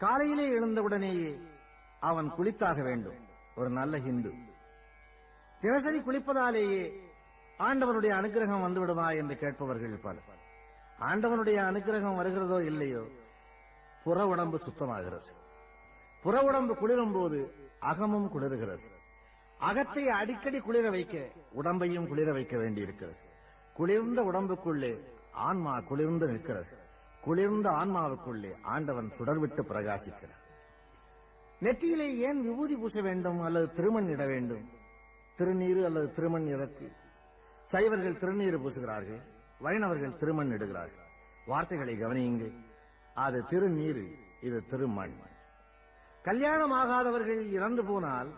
காலையிலே எழுந்தவுடனேயே அவன் குளித்தாக வேண்டும். ஒரு நல்ல ஹிந்து தினசரி குளிப்பதாலேயே ஆண்டவனுடைய அனுகிரகம் வந்துவிடுமா என்று கேட்பவர்கள் பலர். ஆண்டவனுடைய அனுகிரகம் வருகிறதோ இல்லையோ, புற உடம்பு சுத்தமாகிறது. புற உடம்பு குளிரும் போது அகமும் குளிர்கிறது. அகத்தை அடிக்கடி குளிர வைக்க உடம்பையும் குளிர வைக்க வேண்டியிருக்கிறது. குளிர்ந்த உடம்புக்குள்ளே ஆன்மா குளிர்ந்து நிற்கிறது. குளிர்ந்த ஆன்மாவுக்குள்ளே ஆண்டவன் சுடர்விட்டு பிரகாசிக்கிறார். நெற்றியிலே ஏன் விபூதி பூச வேண்டும் அல்லது திருமண் இட வேண்டும்? திருநீரு அல்லது திருமண் எதற்கு? சைவர்கள் திருநீர் பூசுகிறார்கள், வைணவர்கள் திருமண் இடுகிறார்கள். வார்த்தைகளை கவனியுங்கள். அது திருநீரு, இது திருமண். கல்யாணம் ஆகாதவர்கள் இறந்து போனால்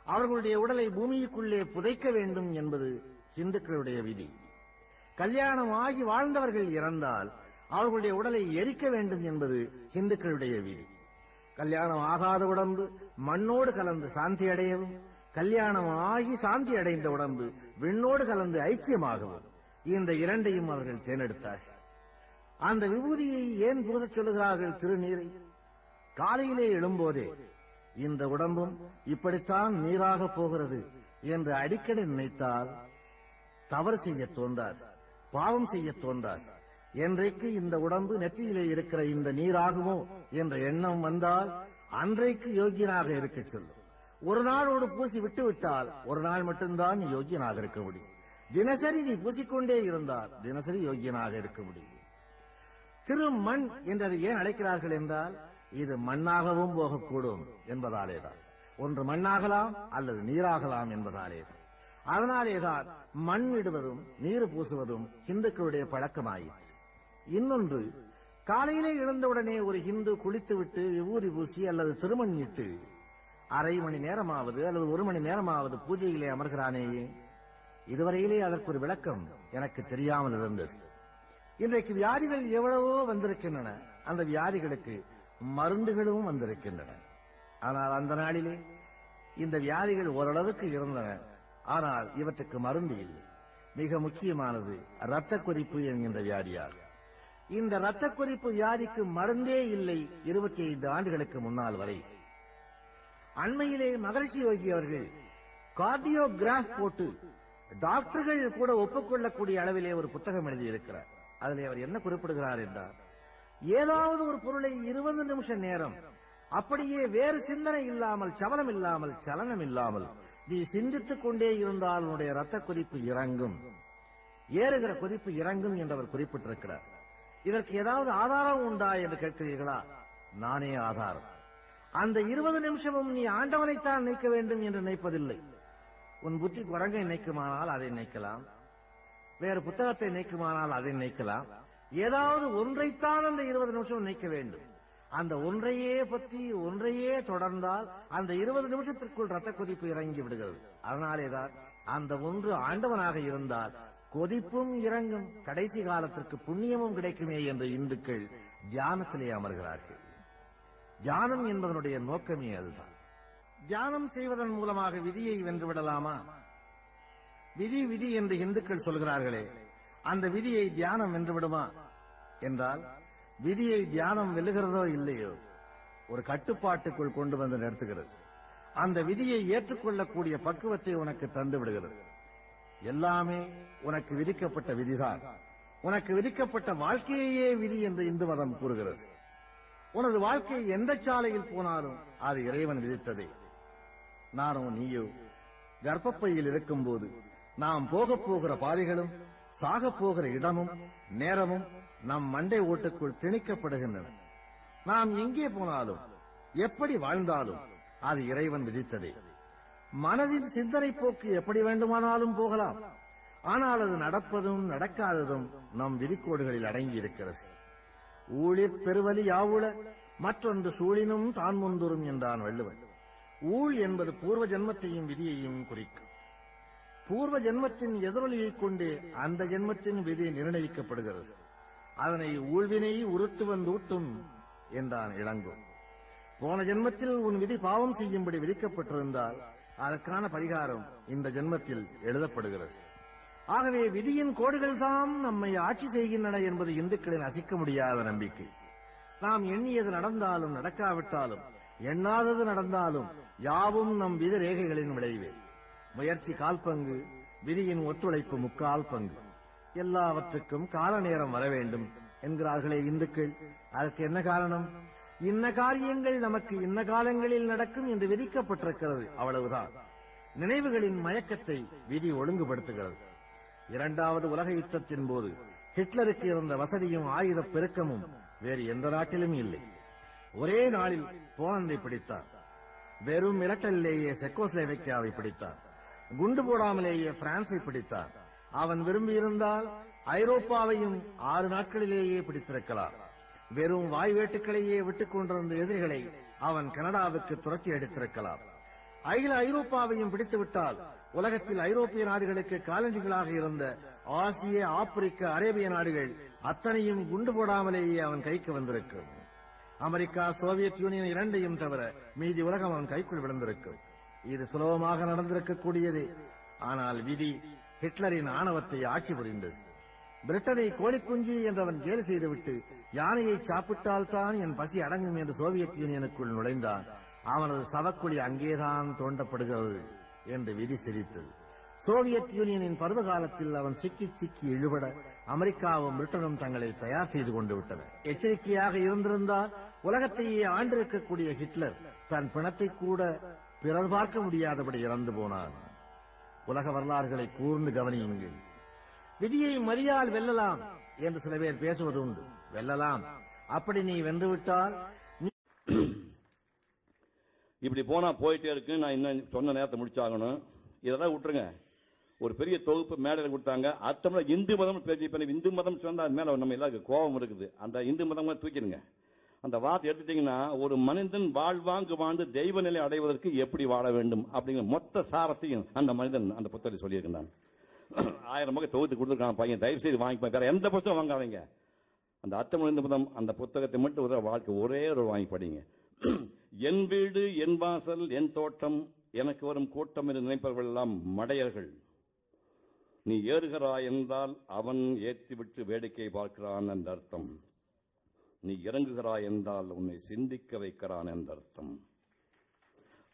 அவர்களுடைய உடலை பூமிக்குள்ளே புதைக்க வேண்டும் என்பது இந்துக்களுடைய விதி. கல்யாணம் ஆகி வாழ்ந்தவர்கள் இறந்தால் அவர்களுடைய உடலை எரிக்க வேண்டும் என்பது இந்துக்களுடைய விதி. கல்யாணம் ஆகாத உடம்பு மண்ணோடு கலந்து சாந்தி அடையவும், கல்யாணம் ஆகி சாந்தி அடைந்த உடம்பு விண்ணோடு கலந்து ஐக்கியமாகவும், இந்த இரண்டையும் அவர்கள் தேர்ந்தெடுத்தார்கள். அந்த விபூதியை ஏன் பூசச் சொல்லுகிறார்கள்? திருநீரை. காலையிலே எழும்போதே இந்த உடம்பும் இப்படித்தான் நீராக போகிறது என்று அடிக்கடி நினைத்தால் தவறு செய்ய தோன்றார், பாவம் செய்ய தோன்றார். என்றைக்கு இந்த உடம்பு நெற்றியிலே இருக்கிற இந்த நீராகுமோ என்ற எண்ணம் வந்தால் அன்றைக்கு யோகியனாக இருக்க சொல்லும். ஒரு நாளோடு பூசி விட்டு விட்டால் ஒரு நாள் மட்டும்தான் நீ யோகியனாக இருக்க முடியும். தினசரி நீ பூசிக்கொண்டே இருந்தால் தினசரி யோகியனாக இருக்க முடியும். திருமண் என்றது ஏன் அழைக்கிறார்கள் என்றால், இது மண்ணாகவும் போகக்கூடும் என்பதாலேதான். ஒன்று மண்ணாகலாம் அல்லது நீராகலாம் என்பதாலேதான். அதனாலேதான் மண் இடுவதும் நீர் பூசுவதும் இந்துக்களுடைய பழக்கமாயிற்று. இன்னொன்று, காலையிலே எழுந்தவுடனே ஒரு இந்து குளித்துவிட்டு விபூதி பூசி அல்லது திருமண் இட்டு அரை மணி நேரமாவது அல்லது ஒரு மணி நேரமாவது பூஜையிலே அமர்கிறானேயே, இதுவரையிலே அதற்கு ஒரு விளக்கம் எனக்கு தெரியாமல் இருந்தது. இன்றைக்கு வியாதிகள் எவ்வளவோ வந்திருக்கின்றன, அந்த வியாதிகளுக்கு மருந்துகளும் வந்திருக்கின்றன. ஆனால் அந்த நாளிலே இந்த வியாதிகள் ஓரளவுக்கு இருந்தன, ஆனால் இவற்றுக்கு மருந்து இல்லை. மிக முக்கியமானது இரத்த கொதிப்பு என்கின்ற வியாதியாகும். இந்த இரத்த கொதிப்பு வியாதிக்கு மருந்தே இல்லை 25 ஆண்டுகளுக்கு முன்னால் வரை. அண்மையிலே மகரிஷி யோகி அவர்கள் கார்டியோகிராஃப் போட்டு டாக்டர்கள் கூட ஒப்புக்கொள்ளக்கூடிய அளவிலே ஒரு புத்தகம் எழுதியிருக்கிறார். அதிலே அவர் என்ன குறிப்பிடுகிறார் என்றால், ஏதாவது ஒரு பொருளை 20 நிமிஷ நேரம் அப்படியே வேறு சிந்தனை இல்லாமல், சபலம் இல்லாமல், சலனம் இல்லாமல் நீ சிந்தித்துக் கொண்டே இருந்தால் உன்னுடைய இரத்த கொதிப்பு இறங்கும், ஏறுகிற கொதிப்பு இறங்கும் என்று அவர் குறிப்பிட்டிருக்கிறார். இதற்கு ஏதாவது ஆதாரம் உண்டா என்று கேட்கிறீர்களா? நானே ஆதாரம். அந்த 20 நிமிஷமும் நீ ஆண்டவனைத்தான் நினைக்க வேண்டும் என்று நினைப்பதில்லை. உன் புத்தி குரங்கை நினைக்குமானால் அதை நினைக்கலாம், வேறு புத்தகத்தை நினைக்குமானால் அதை நினைக்கலாம். ஏதாவது ஒன்றைத்தான் அந்த 20 நிமிஷம் நினைக்க வேண்டும். அந்த ஒன்றையே பற்றி ஒன்றையே தொடர்ந்தால் அந்த 20 நிமிஷத்திற்குள் ரத்த கொதிப்பு இறங்கி விடுகிறது. அதனாலேதான் அந்த ஒன்று ஆண்டவனாக இருந்தால் கொதிப்பும் இறங்கும், கடைசி காலத்திற்கு புண்ணியமும் கிடைக்குமே என்று இந்துக்கள் தியானத்திலே அமர்கிறார்கள். தியானம் என்பதனுடைய நோக்கமே அதுதான். தியானம் செய்வதன் மூலமாக விதியை வென்றுவிடலாமா? விதி விதி என்று இந்துக்கள் சொல்கிறார்களே, அந்த விதியை தியானம் வென்றுவிடுமா என்றால், விதியை தியானம் வெல்லுகிறதோ இல்லையோ, ஒரு கட்டுப்பாட்டுக்குள் கொண்டு வந்து நிறுத்துகிறது. அந்த விதியை ஏற்றுக்கொள்ளக்கூடிய பக்குவத்தை உனக்கு தந்து விடுகிறது. எல்லாமே உனக்கு விதிக்கப்பட்ட விதிதான். உனக்கு விதிக்கப்பட்ட வாழ்க்கையே விதி என்று இந்து மதம் கூறுகிறது. உனது வாழ்க்கை எந்த சாலையில் போனாலும் அது இறைவன் விதித்ததே. நானோ நீயோ கர்ப்பப்பையில் இருக்கும் போது நாம் போகப் போகிற பாதைகளும் சாகப் போகிற இடமும் நேரமும் நம் மண்டை ஓட்டுக்குள் திணிக்கப்படுகின்றன. நாம் எங்கே போனாலும் எப்படி வாழ்ந்தாலும் அது இறைவன் விதித்ததே. மனதின் சிந்தனை போக்கு எப்படி வேண்டுமானாலும் போகலாம், ஆனால் அது நடப்பதும் நடக்காததும் நம் விதிக்கோடுகளில் அடங்கி இருக்கிறது. ஊழிற் பெருவலி யாவுள மற்றொன்று சூழினும் தான் முந்துரும் என்றான் வள்ளுவன். ஊழ் என்பது பூர்வ ஜென்மத்தையும் விதியையும் குறிக்கும். பூர்வ ஜென்மத்தின் எதிரொலியைக் கொண்டே அந்த ஜென்மத்தின் விதி நிர்ணயிக்கப்படுகிறது. அதனை ஊழ்வினை உறுத்து வந்தூட்டும் என்றான் இளங்கோ. போன ஜென்மத்தில் உன் விதி பாவம் செய்யும்படி விதிக்கப்பட்டிருந்தால் அதற்கான பரிகாரம் இந்த ஜென்மத்தில் எழுதப்படுகிறது. ஆகவே விதியின் கோடுகள் தான் நம்மை ஆட்சி செய்கின்றன என்பது இந்துக்களின் அசைக்க முடியாத நம்பிக்கை. நாம் எண்ணியது நடந்தாலும் நடக்காவிட்டாலும், எண்ணாதது நடந்தாலும் யாவும் நம் விதி ரேகைகளின் விளைவே. முயற்சி 1/4 பங்கு, விதியின் ஒத்துழைப்பு 3/4 பங்கு. எல்லாவற்றுக்கும் கால நேரம் வர வேண்டும் என்கிறார்களே இந்துக்கள். அதற்கு என்ன காரணம்? இன்ன காரியங்கள் நமக்கு இன்ன காலங்களில் நடக்கும் என்று விதிக்கப்பட்டிருக்கிறது, அவ்வளவுதான். நினைவுகளின் மயக்கத்தை விதி ஒழுங்குபடுத்துகிறது. 2வது உலக யுத்தத்தின் போது ஹிட்லருக்கு இருந்த வசதியும் ஆயுத பெருக்கமும் வேறு எந்த நாட்டிலும் இல்லை. ஒரே நாளில் போலந்தை பிடித்தார். வெறும் மிரட்டலிலேயே செக்கோஸ்லோவேக்கியாவை பிடித்தார். குண்டு போடாமலேயே பிரான்சை பிடித்தார். அவன் விரும்பியிருந்தால் ஐரோப்பாவையும் 6 நாட்களிலேயே பிடித்திருக்கலாம். வெறும் வாய்வேட்டுக்களையே விட்டுக் கொண்டிருந்த எதிரிகளை அவன் கனடாவுக்கு துரத்தி அடித்திருக்கலாம். அகில ஐரோப்பாவையும் பிடித்துவிட்டால் உலகத்தில் ஐரோப்பிய நாடுகளுக்கு காலனிகளாக இருந்த ஆசிய, ஆப்பிரிக்க, அரேபிய நாடுகள் அத்தனையும் குண்டு போடாமலேயே அவன் கைக்கு வந்திருக்கும். அமெரிக்கா, சோவியத் யூனியன் இரண்டையும் தவிர மீதி உலகம் அவன் கைக்குள் விழுந்திருக்கும். இது சுலபமாக நடந்திருக்கக்கூடியது. ஆனால் விதி ஹிட்லரின் ஆணவத்தை ஆட்சி புரிந்தது. பிரிட்டனை கோழிக்குஞ்சு என்றவன் கேலி செய்துவிட்டு யானையை சாப்பிட்டால்தான் என் பசி அடங்கும் என்று சோவியத் யூனியனுக்குள் நுழைந்தான். அவனது சவக்குழி அங்கேதான் தோண்டப்படுகிறது என்று விதி சிரித்தது. சோவியத் யூனியனின் பருவகாலத்தில் அவன் சிக்கி சிக்கி இழுபட அமெரிக்காவும் பிரிட்டனும் தங்களை தயார் செய்து கொண்டு விட்டன. எச்சரிக்கையாக இருந்திருந்தால் உலகத்தையே ஆண்டிருக்கக்கூடிய ஹிட்லர் தன் பிணத்தை கூட பிறர் பார்க்க முடியாதபடி இறந்து போனான். உலக வரலாறுகளை கூர்ந்து கவனியுங்கள். விதியை மரியால் வெல்லலாம் என்று சில பேர் பேசுவது உண்டு. வெல்லலாம். அப்படி நீ வென்றுவிட்டால் இப்படி போனா போயிட்டே இருக்கு. நான் இன்னும் சொன்ன நேரத்தை முடிச்சாகணும். இதெல்லாம் விட்டுருங்க. ஒரு பெரிய தொகுப்பு மேடையில் கொடுத்தாங்க. அத்தமிழ இந்து மதம் பேசி, இந்து மதம் சொன்னா அது மேல நம்ம எல்லாருக்கும் கோபம் இருக்குது. அந்த இந்து மதம் தூக்கிடுங்க. அந்த வார்த்தை எடுத்துட்டீங்கன்னா, ஒரு மனிதன் வாழ்வாங்கு வாழ்ந்து தெய்வ நிலை அடைவதற்கு எப்படி வாழ வேண்டும் அப்படிங்கிற மொத்த சாரத்தையும் அந்த மனிதன் அந்த புத்தகத்தில் சொல்லியிருக்கிறான். 1000 பக்கம் தொகுத்து கொடுத்துருக்கான் பையன். தயவு செய்து வாங்கி, வேற எந்த புத்தகம் வாங்காதீங்க. அந்த அத்தமிழ் இந்து மதம் அந்த புத்தகத்தை மட்டும் ஒரு வாழ்க்கை ஒரே ஒரு வாங்கி படிங்க. என் வீடு, என் வாசல், என் தோட்டம், எனக்கு வரும் கூட்டம் என்று நினைப்பவர்கள் எல்லாம் மடையர்கள். நீ ஏறுகிறாய் என்றால் அவன் ஏற்றிவிட்டு வேடிக்கை பார்க்கிறான் என்ற அர்த்தம். நீ இறங்குகிறாய் என்றால் உன்னை சிந்திக்க வைக்கிறான் என்ற அர்த்தம்.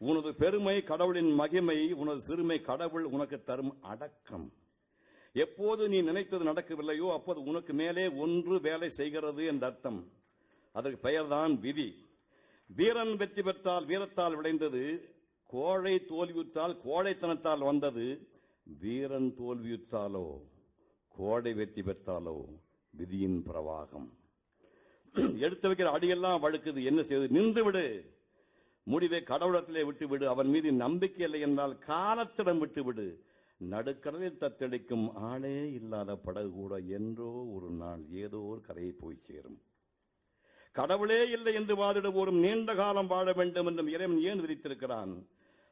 உனது பெருமை கடவுளின் மகிமை, உனது சிறுமை கடவுள் உனக்கு தரும் அடக்கம். எப்போது நீ நினைத்தது நடக்கவில்லையோ அப்போது உனக்கு மேலே ஒன்று வேலை செய்கிறது என்ற அர்த்தம். அதற்கு பெயர்தான் விதி. வீரன் வெற்றி பெற்றால் வீரத்தால் விளைந்தது, கோழை தோல்வியுற்றால் கோழைத்தனத்தால் வந்தது. வீரன் தோல்வியுற்றாலோ கோழை வெற்றி பெற்றாலோ விதியின் பிரவாகம். எடுத்து வைக்கிற அடியெல்லாம் வழுக்குது. என்ன செய்வது? நின்று விடு. முடிவை கடவுளத்திலே விட்டுவிடு. அவன் மீது நம்பிக்கை இல்லை என்றால் காலத்திடம் விட்டுவிடு. நடுக்கடலில் தத்தளிக்கும் ஆளே இல்லாத படகு கூட என்றோ ஒரு நாள் ஏதோ ஒரு கரையை போய் சேரும். கடவுளே இல்லை என்று வாதிடுவோரும் நீண்ட காலம் வாழ வேண்டும் என்றும் இறைவன் ஏன் விதித்திருக்கிறான்?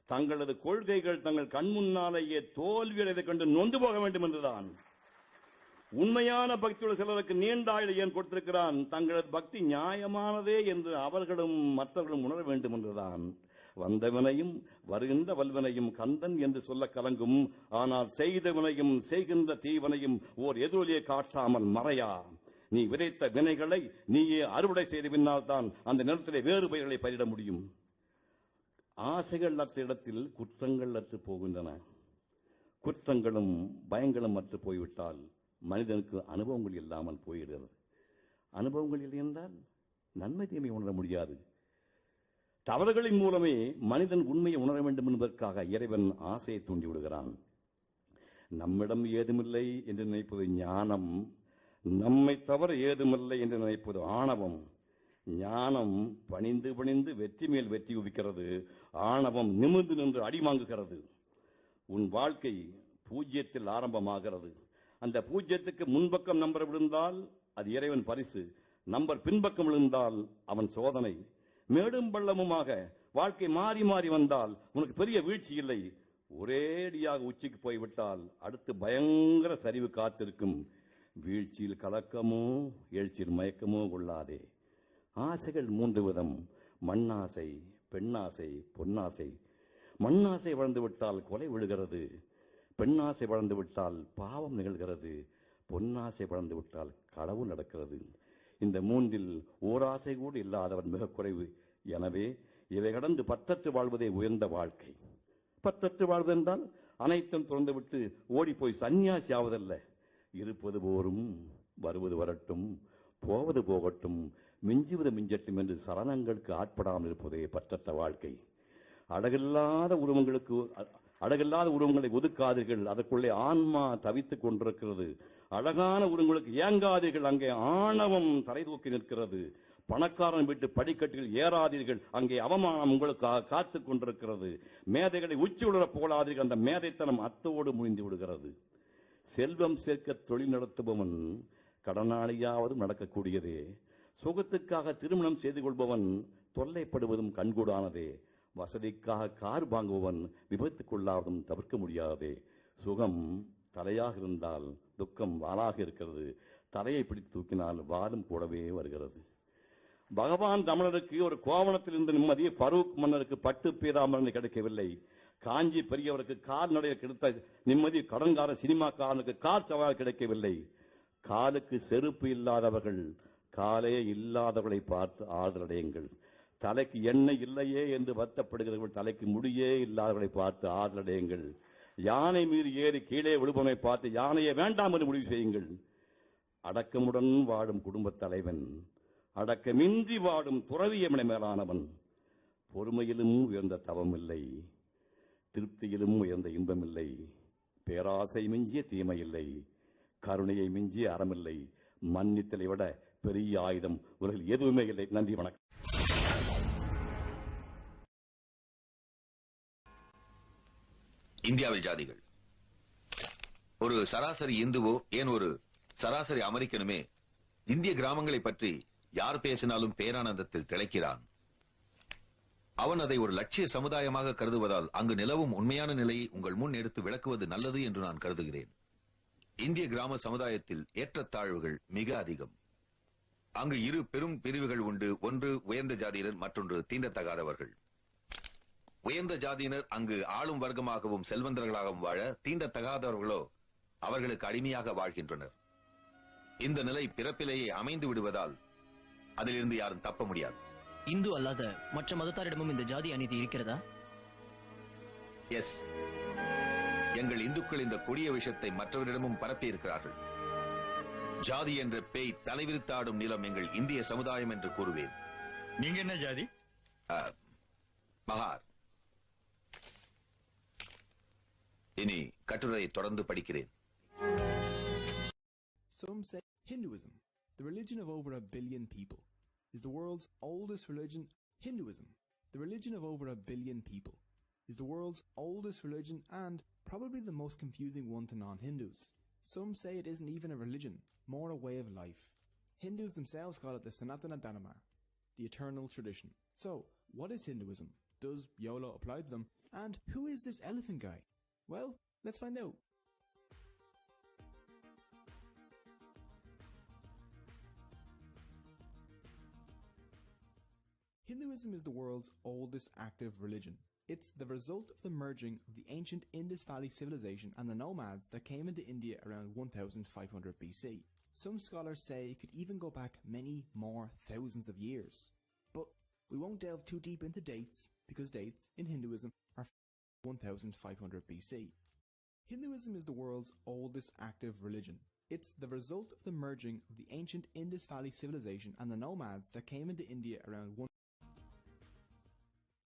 தங்களது கொள்கைகள் தங்கள் கண் முன்னாலேயே தோல்வியடைந்து கொண்டு நொந்து போக வேண்டும் என்றுதான். உண்மையான பக்தியுள்ள சிலருக்கு நீண்ட ஆயுளை ஏன் கொடுத்திருக்கிறான்? தங்களது பக்தி நியாயமானதே என்று அவர்களும் மற்றவர்களும் உணர வேண்டும் என்றுதான். வந்தவனையும் வருகின்ற வல்வனையும் கந்தன் என்று சொல்ல கலங்கும். ஆனால் செய்தவனையும் செய்கின்ற தீவனையும் ஓர் எதிரொலியை காட்டாமல் மறையா. நீ விதைத்த வினைகளை நீயே அறுவடை செய்த பின்னால் தான் அந்த நிலத்திலே வேறு பயிர்களை பயிரிட முடியும். ஆசைகள் அற்ற இடத்தில் குற்றங்கள் அற்று போகின்றன. குற்றங்களும் பயங்களும் அற்று போய்விட்டால் மனிதனுக்கு அனுபவங்கள் இல்லாமல் போயிடுகிறது. அனுபவங்கள் இல்லை என்றால் நன்மை தீமை உணர முடியாது. தவறுகளின் மூலமே மனிதன் உண்மையை உணர வேண்டும் என்பதற்காக இறைவன் ஆசையை தூண்டி விடுகிறான். நம்மிடம் ஏதுமில்லை என்று நினைப்பது ஞானம், நம்மை தவிர ஏதுமில்லை என்று நினைப்பது ஆணவம். ஞானம் பணிந்து பணிந்து வெற்றி மேல் வெற்றி குவிக்கிறது. ஆணவம் நிமிர்ந்து நின்று அடிவாங்குகிறது. உன் வாழ்க்கை பூஜ்யத்தில் ஆரம்பமாகிறது. அந்த பூஜ்யத்துக்கு முன்பக்கம் நம்பர் விழுந்தால் அது இறைவன் பரிசு. நம்பர் பின்பக்கம் விழுந்தால் அவன் சோதனை. மேடும் பள்ளமுமாக வாழ்க்கை மாறி மாறி வந்தால் உனக்கு பெரிய வீழ்ச்சி இல்லை. ஒரேடியாக உச்சிக்கு போய்விட்டால் அடுத்து பயங்கர சரிவு காத்திருக்கும். வீழ்ச்சியில் கலக்கமோ எழுச்சியில் மயக்கமோ கொள்ளாதே. ஆசைகள் 3 விதம்: மண்ணாசை, பெண்ணாசை, பொன்னாசை. மண்ணாசை வளர்ந்துவிட்டால் கொலை விழுகிறது. பெண்ணாசை வளர்ந்துவிட்டால் பாவம் நிகழ்கிறது. பொன்னாசை வளர்ந்துவிட்டால் களவு நடக்கிறது. இந்த மூன்றில் ஓராசை கூட இல்லாதவன் மிக குறைவு. எனவே இவை கடந்து பற்றற்று வாழ்வதே உயர்ந்த வாழ்க்கை. பற்றற்று வாழ்வதென்றால் அனைத்தும் துறந்துவிட்டு ஓடிப்போய் சன்னியாசி ஆவதல்ல. இருப்பது போரும், வருவது வரட்டும், போவது போகட்டும், மிஞ்சுவது மிஞ்சட்டும் என்று சரணங்களுக்கு ஆட்படாமல் இருப்பதே பற்றற்ற வாழ்க்கை. அழகில்லாத உருவங்களை ஒதுக்காதீர்கள், அதற்குள்ளே ஆன்மா தவித்துக் கொண்டிருக்கிறது. அழகான உருவங்களுக்கு ஏங்காதீர்கள், அங்கே ஆணவம் தலை தூக்கி நிற்கிறது. பணக்காரன் வீட்டு படிக்கட்டுகள் ஏறாதீர்கள், அங்கே அவமானம் உங்களுக்காக காத்துக் கொண்டிருக்கிறது. மேதைகளை உச்சி உணரப் போடாதீர்கள், அந்த மேதைத்தனம் அத்தோடு முடிந்து விடுகிறது. செல்வம் சேர்க்க தொழில் நடத்துபவன் கடனாளியாவது நடக்கக்கூடியதே. சுகத்துக்காக திருமணம் செய்து கொள்பவன் தொல்லைப்படுவதும் கண்கூடானதே. வசதிக்காக கார் வாங்குபவன் விபத்துக்குள்ளாவதும் தவிர்க்க முடியாதே. சுகம் தலையாக இருந்தால் துக்கம் வாளாக இருக்கிறது. தலையை பிடித்து தூக்கினால் வாலும் கூடவே வருகிறது. பகவான் ரமணருக்கு ஒரு கோவணத்தில் இருந்த நிம்மதி பரூக் மன்னருக்கு பட்டு பீராமரன் கிடைக்கவில்லை. காஞ்சி பெரியவருக்கு கால்நடையில் கிடைத்த நிம்மதி கடன்கார சினிமாக்காரனுக்கு கார் சவால் கிடைக்கவில்லை. காலுக்கு செருப்பு இல்லாதவர்கள் காலே இல்லாதவர்களை பார்த்து ஆறுதலடையுங்கள். தலைக்கு எண்ணெய் இல்லையே என்று வருத்தப்படுகிறவர்கள் தலைக்கு முடியே இல்லாதவர்களை பார்த்து ஆறுதலடையுங்கள். யானை மீது ஏறி கீழே விழுபவனை பார்த்து யானையை வேண்டாம் என்று முடிவு செய்யுங்கள். அடக்கமுடன் வாழும் குடும்பத் தலைவன் அடக்கமின்றி வாடும் துறவியமனை மேலானவன். பொறுமையிலும் உயர்ந்த தவம் இல்லை, திருப்தியிலும் உயர்ந்த இன்பமில்லை, பேராசை மிஞ்சிய தீமை இல்லை, கருணையை மிஞ்சிய அறமில்லை, மன்னித்தலை விட பெரிய ஆயுதம் உலகில் எதுவுமே இல்லை. நன்றி, வணக்கம். இந்தியாவில் ஜாதிகள். ஒரு சராசரி இந்துவோ ஏன் ஒரு சராசரி அமெரிக்கனுமே இந்திய கிராமங்களை பற்றி யார் பேசினாலும் பேரானந்தத்தில் திளைக்கிறான். அவன் அதை ஒரு லட்சிய சமுதாயமாக கருதுவதால் அங்கு நிலவும் உண்மையான நிலையை உங்கள் முன் எடுத்து விளக்குவது நல்லது என்று நான் கருதுகிறேன். இந்திய கிராம சமுதாயத்தில் ஏற்றத்தாழ்வுகள் மிக அதிகம். அங்கு இரு பெரும் பிரிவுகள் உண்டு. ஒன்று உயர்ந்த ஜாதியினர், மற்றொன்று தீண்டத்தகாதவர்கள். உயர்ந்த ஜாதியினர் அங்கு ஆளும் வர்க்கமாகவும் செல்வந்தர்களாகவும் வாழ, தீண்டத்தகாதவர்களோ அவர்களுக்கு அடிமையாக வாழ்கின்றனர். இந்த நிலை பிறப்பிலேயே அமைந்து விடுவதால் அதிலிருந்து யாரும் தப்ப முடியாது. இந்து அல்லாத மற்ற மதத்தாரிடமும் இந்த ஜாதி அநீதி இருக்கிறதா? எஸ். எங்கள் இந்துக்கள் இந்த கொடிய விஷயத்தை மற்றவரிடமும் பரப்பி இருக்கிறார்கள். ஜாதி என்ற பேய் தலைவிரித்தாடும் நிலம் எங்கள் இந்திய சமுதாயம் என்று கூறுவேன். நீங்க என்ன ஜாதி? மகார். இனி கட்டுரையை தொடர்ந்து படிக்கிறேன். Some say Hinduism, the religion of over 1 billion people, is the world's oldest religion. Hinduism, the religion of over 1 billion people, is the world's oldest religion and probably the most confusing one to non-Hindus. Some say it isn't even a religion, more a way of life. Hindus themselves call it the Sanatana Dharma, the eternal tradition. So, what is Hinduism? Does YOLO apply to them? And who is this elephant guy? Well, let's find out. Hinduism is the world's oldest active religion. It's the result of the merging of the ancient Indus Valley civilization and the nomads that came into India around 1500 BC. Some scholars say it could even go back many more thousands of years. But we won't delve too deep into dates, because dates in Hinduism are 1500 BC. Hinduism is the world's oldest active religion. It's the result of the merging of the ancient Indus Valley civilization and the nomads that came into India around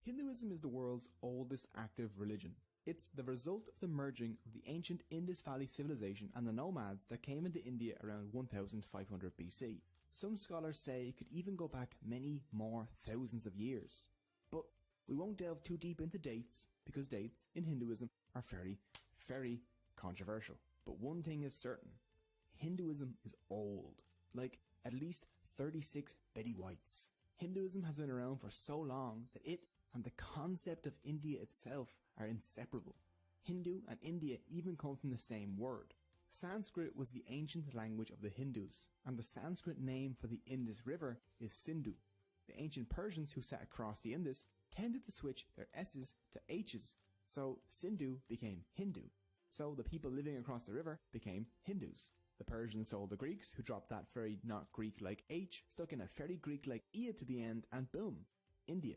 Hinduism is the world's oldest active religion. It's the result of the merging of the ancient Indus Valley civilization and the nomads that came into India around 1500 BC. Some scholars say it could even go back many more thousands of years. But we won't delve too deep into dates, because dates in Hinduism are very controversial. But one thing is certain. Hinduism is old. Like at least 36 Betty Whites. Hinduism has been around for so long that it and the concept of India itself are inseparable. Hindu and India even come from the same word. Sanskrit was the ancient language of the Hindus, and the Sanskrit name for the Indus River is Sindhu. The ancient Persians who sat across the Indus tended to switch their S's to H's, so Sindhu became Hindu. So the people living across the river became Hindus. The Persians told the Greeks, who dropped that very not Greek-like H, stuck in a very Greek-like E to the end, and boom, India.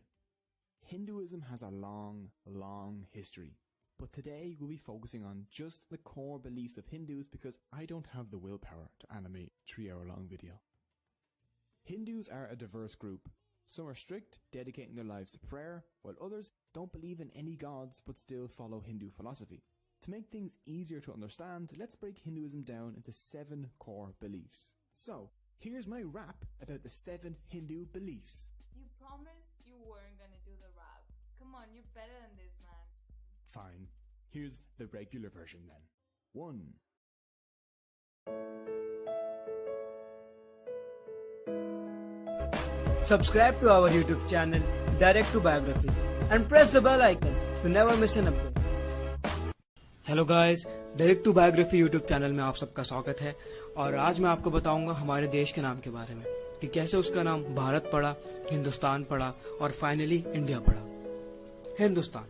Hinduism has a long, long history. But today we'll be focusing on just the core beliefs of Hindus because I don't have the willpower to animate a 3-hour-long video. Hindus are a diverse group. Some are strict, dedicating their lives to prayer, while others don't believe in any gods but still follow Hindu philosophy. To make things easier to understand, let's break Hinduism down into 7 core beliefs. So, here's my rap about the 7 Hindu beliefs. You promised you weren't gonna do the rap. Come on, you're better than this, man. Fine, here's the regular version then. 1. Subscribe to our YouTube channel, Direct to Biography, and press the bell icon to never miss an update. Hello guys, direct to biography YouTube channel में आप सबका स्वागत है। और आज मैं आपको बताऊंगा हमारे देश के नाम के बारे में कि कैसे उसका नाम भारत पड़ा, हिंदुस्तान पड़ा और फाइनली इंडिया पड़ा। हिंदुस्तान,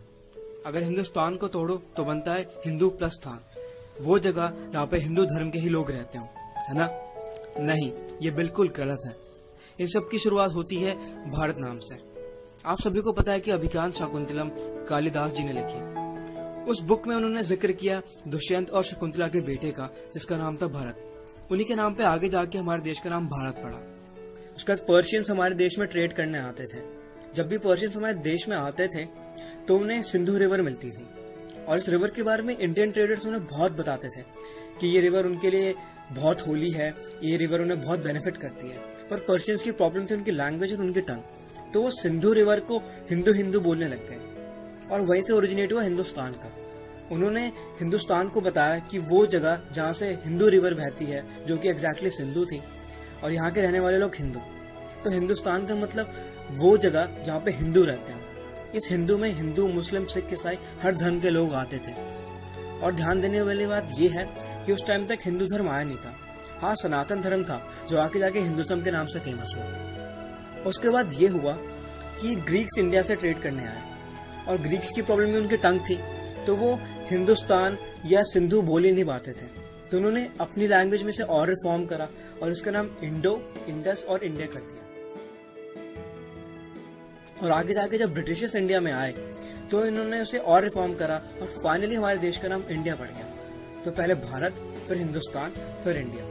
अगर हिंदुस्तान को तोड़ो तो बनता है हिंदू प्लस स्थान, वो जगह जहाँ पे हिंदू धर्म के ही लोग रहते हो, है ना? नहीं, ये बिल्कुल गलत है। इन सब की शुरुआत होती है भारत नाम से। आप सभी को पता है कि अभिज्ञान शाकुंतलम कालिदास जी ने लिखी। उस बुक में उन्होंने जिक्र किया दुष्यंत और शकुंतला के बेटे का, जिसका नाम था भरत। उन्हीं के नाम पे आगे जाके हमारे देश का नाम भारत पड़ा। उसके बाद पर्शियंस हमारे देश में ट्रेड करने आते थे। जब भी पर्शियंस हमारे देश में आते थे तो उन्हें सिंधु रिवर मिलती थी, और इस रिवर के बारे में इंडियन ट्रेडर्स उन्हें बहुत बताते थे कि ये रिवर उनके लिए बहुत होली है, ये रिवर उन्हें बहुत बेनिफिट करती है। पर पर्शियंस की प्रॉब्लम थी उनकी लैंग्वेज और उनकी टंग, तो वो सिंधु रिवर को हिंदू हिंदू बोलने लग गए, और वहीं से ओरिजिनेट हुआ हिंदुस्तान का। उन्होंने हिंदुस्तान को बताया कि वो जगह जहाँ से हिंदू रिवर बहती है, जो कि एग्जैक्टली सिंधु थी, और यहाँ के रहने वाले लोग हिंदू, तो हिंदुस्तान का मतलब वो जगह जहाँ पे हिंदू रहते हैं। इस हिंदू में हिंदू, मुस्लिम, सिख, ईसाई हर धर्म के लोग आते थे। और ध्यान देने वाली बात यह है कि उस टाइम तक हिंदू धर्म आया नहीं था। हाँ, सनातन धर्म था जो आके जाके हिंदुज्म के नाम से फेमस हुआ। उसके बाद ये हुआ कि ग्रीक्स इंडिया से ट्रेड करने आए, और ग्रीक्स की प्रॉब्लम में उनकी टंग थी, तो वो हिंदुस्तान या सिंधु बोल ही नहीं पाते थे। तो उन्होंने अपनी लैंग्वेज में से और रिफॉर्म करा और इसका नाम इंडो, इंडस और इंडिया कर दिया। और आगे जाके जब ब्रिटिशर्स इंडिया में आए तो इन्होंने उसे और रिफॉर्म करा, और फाइनली हमारे देश का नाम इंडिया पड़ गया। तो पहले भारत, फिर हिंदुस्तान, फिर इंडिया।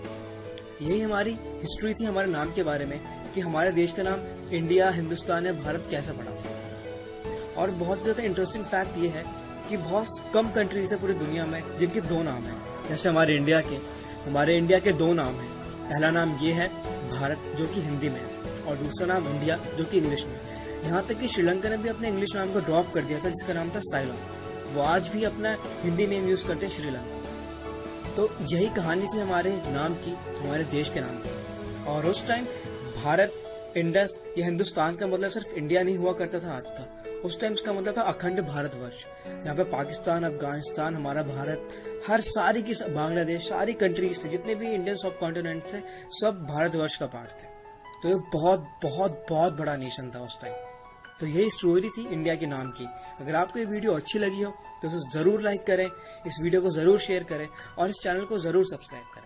यही हमारी हिस्ट्री थी हमारे नाम के बारे में कि हमारे देश का नाम इंडिया, हिंदुस्तान या भारत कैसे पड़ा था। और बहुत ज्यादा इंटरेस्टिंग फैक्ट ये है कि बहुत कम कंट्रीज है पूरी दुनिया में जिनके 2 नाम हैं। जैसे हमारे इंडिया के 2 नाम हैं। पहला नाम ये है भारत, जो कि हिंदी में है, और दूसरा नाम इंडिया, जो कि इंग्लिश में है। यहाँ तक कि श्रीलंका ने भी अपने इंग्लिश नाम को ड्रॉप कर दिया था, जिसका नाम था साइलोन। वो आज भी अपना हिंदी नेम यूज करते हैं, श्रीलंका। तो यही कहानी थी हमारे नाम की, हमारे देश के नाम की। और उस टाइम भारत, इंडस या हिंदुस्तान का मतलब सिर्फ इंडिया नहीं हुआ करता था आज का। उस टाइम इसका मतलब था अखंड भारतवर्ष, जहाँ पे पाकिस्तान, अफगानिस्तान, हमारा भारत, हर सारी की बांग्लादेश, सारी कंट्रीज थे, जितने भी इंडियन सब कॉन्टिनेंट थे, सब भारतवर्ष का पार्ट थे। तो ये बहुत बहुत बहुत बड़ा नेशन था उस टाइम। तो यही स्टोरी थी इंडिया के नाम की। अगर आपको ये वीडियो अच्छी लगी हो तो इसे जरूर लाइक करें, इस वीडियो को जरूर शेयर करें, और इस चैनल को जरूर सब्सक्राइब करें।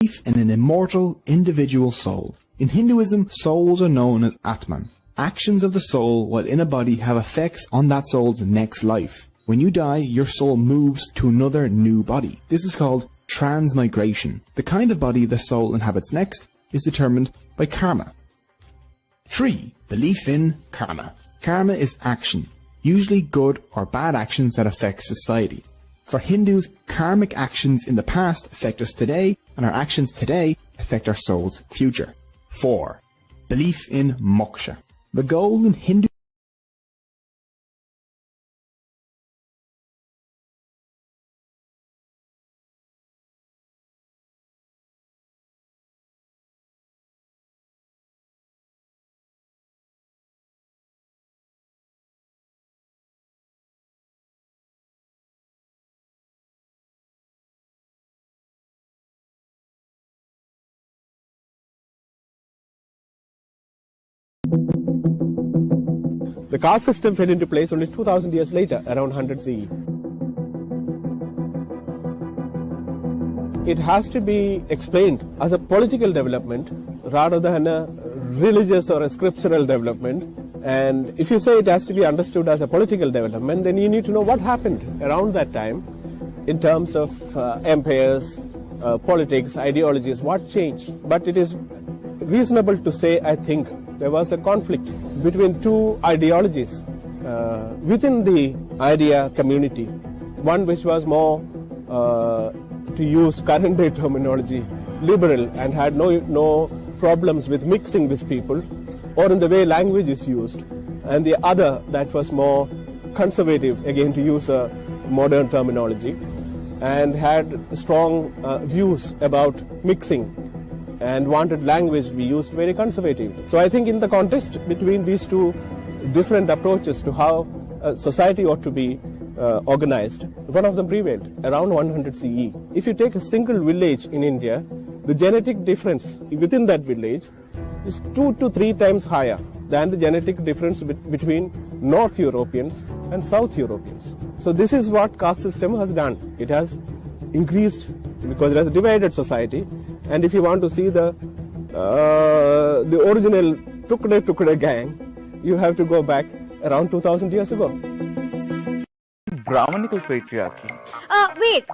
Belief in an immortal, individual soul. In Hinduism, souls are known as Atman. Actions of the soul while in a body have effects on that soul's next life. When you die, your soul moves to another new body. This is called transmigration. The kind of body the soul inhabits next is determined by karma. 3. Belief in karma. Karma is action, usually good or bad actions that affect society. For Hindus, karmic actions in the past affect us today, and our actions today affect our soul's future. 4. belief in moksha. The goal in Hindu The caste system fell into place only 2000 years later, around 100 CE. It has to be explained as a political development rather than a religious or a scriptural development. And if you say it has to be understood as a political development, then you need to know what happened around that time in terms of empires, politics, ideologies, what changed. But it is reasonable to say, I think, there was a conflict between two ideologies within the idea community. One which was more, to use current day terminology, liberal and had no problems with mixing with people or in the way language is used. And the other that was more conservative, again to use a modern terminology, and had strong views about mixing and wanted language to be used very conservatively. So I think in the contest between these two different approaches to how society ought to be organized, one of them prevailed around 100 CE. If you take a single village in India, the genetic difference within that village is 2 to 3 times higher than the genetic difference between North Europeans and South Europeans. So this is what caste system has done. It has increased because it has divided society. And if you want to see the original Tukde gang, you have to go back around 2000 years ago. Brahmanical patriarchy. Wait.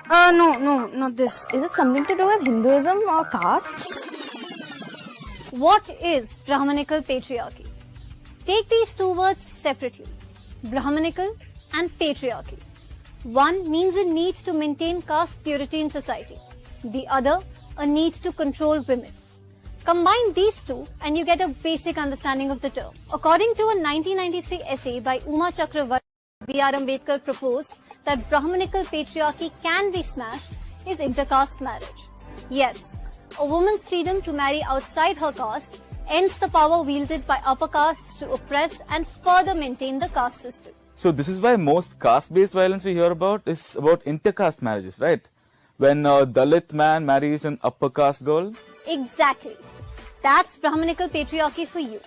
No, not this. Is it something to do with Hinduism or caste? What is Brahmanical patriarchy? Take these two words separately. Brahmanical and patriarchy. One means a need to maintain caste purity in society. The other, a need to control women. Combine these two and you get a basic understanding of the term. According to a 1993 essay by Uma Chakravarti, B.R. Ambedkar proposed that Brahmanical patriarchy can be smashed is intercaste marriage. Yes, a woman's freedom to marry outside her caste ends the power wielded by upper castes to oppress and further maintain the caste system. So this is why most caste-based violence we hear about is about intercaste marriages, right? When a Dalit man marries an upper caste girl? Exactly. That's Brahmanical patriarchy for you.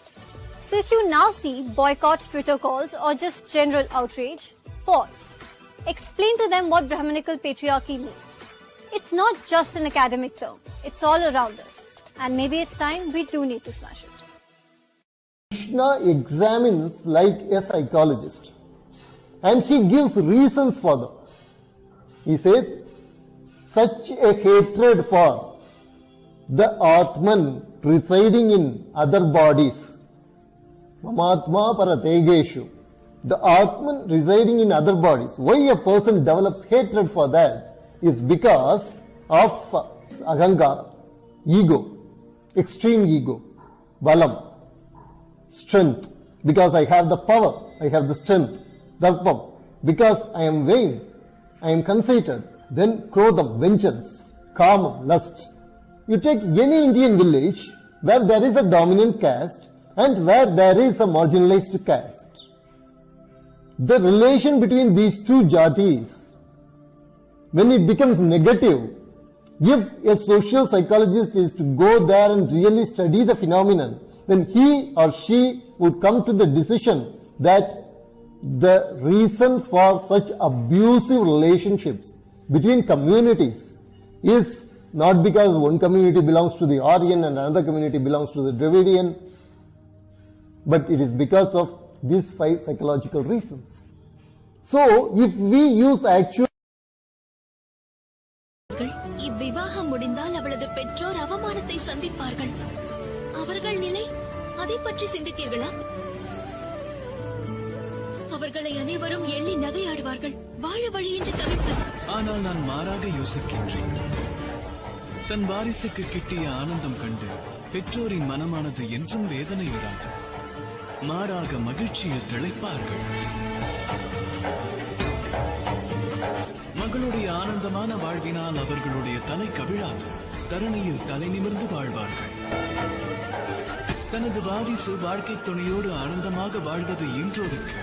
So if you now see boycott Twitter calls or just general outrage, pause. Explain to them what Brahmanical patriarchy means. It's not just an academic term. It's all around us. And maybe it's time we do need to smash it. Krishna examines like a psychologist. And he gives reasons for them. He says, such a hatred for the Atman residing in other bodies, Mamatma Parategeshu, the Atman residing in other bodies. Why a person develops hatred for that is because of Ahankara, ego, extreme ego, Balam, strength, because I have the power, I have the strength, Darpam, because I am vain, I am conceited. Then Krodham, vengeance, Kamam, lust. You take any Indian village where there is a dominant caste and where there is a marginalized caste. The relation between these two jatis, when it becomes negative, if a social psychologist is to go there and really study the phenomenon, then he or she would come to the decision that the reason for such abusive relationships between communities is not because one community belongs to the Aryan and another community belongs to the Dravidian, but it is because of these 5 psychological reasons. So, if we use actual இவ்விவாகம் முடிந்தால் அவளது பெற்றோர் அவமானத்தை சந்திப்பார்கள். அவர்கள் நிலை அதை பற்றி சிந்தித்தீர்களா? அவர்களை அனைவரும் எள்ளி நகையாடுவார்கள். வாழ வழியின்றி தவிப்பது. ஆனால் நான் மாறாக யோசிக்கின்றேன். தன் வாரிசுக்கு கிட்டிய ஆனந்தம் கண்டு பெற்றோரின் மனமானது என்றும் வேதனையுறாது, மாறாக மகிழ்ச்சியில் திளைப்பார்கள். மகளுடைய ஆனந்தமான வாழ்வினால் அவர்களுடைய தலை கவிழாது, தரணியில் தலை நிமிர்ந்து வாழ்வார்கள். தனது வாரிசு வாழ்க்கை துணையோடு ஆனந்தமாக வாழ்வது ஈன்றோருக்கு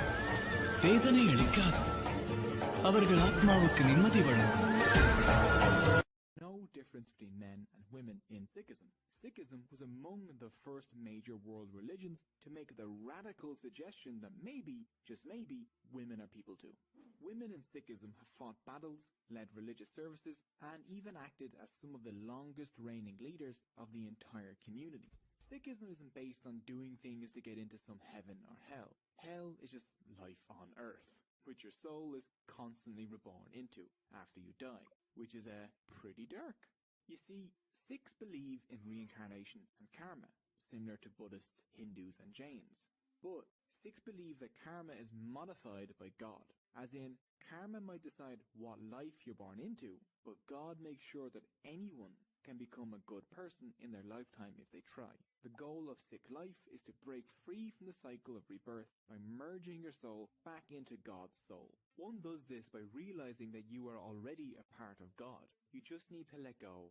வேதனை அளிக்காது, அவர்கள் ஆத்மாவுக்கு நிம்மதி வழங்கும். No difference between men and women in Sikhism. Sikhism was among the first major world religions to make the radical suggestion that maybe, just maybe, women are people too. Women in Sikhism have fought battles, led religious services, and even acted as some of the longest reigning leaders of the entire community. Sikhism isn't based on doing things to get into some heaven or hell. Hell is just life on earth, which your soul is constantly reborn into after you die, which is pretty dark. You see, Sikhs believe in reincarnation and karma, similar to Buddhists, Hindus and Jains. But Sikhs believe that karma is modified by God, as in, karma might decide what life you're born into, but God makes sure that anyone can become a good person in their lifetime if they try. The goal of Sikh life is to break free from the cycle of rebirth by merging your soul back into God's soul. One does this by realizing that you are already a part of God. You just need to let go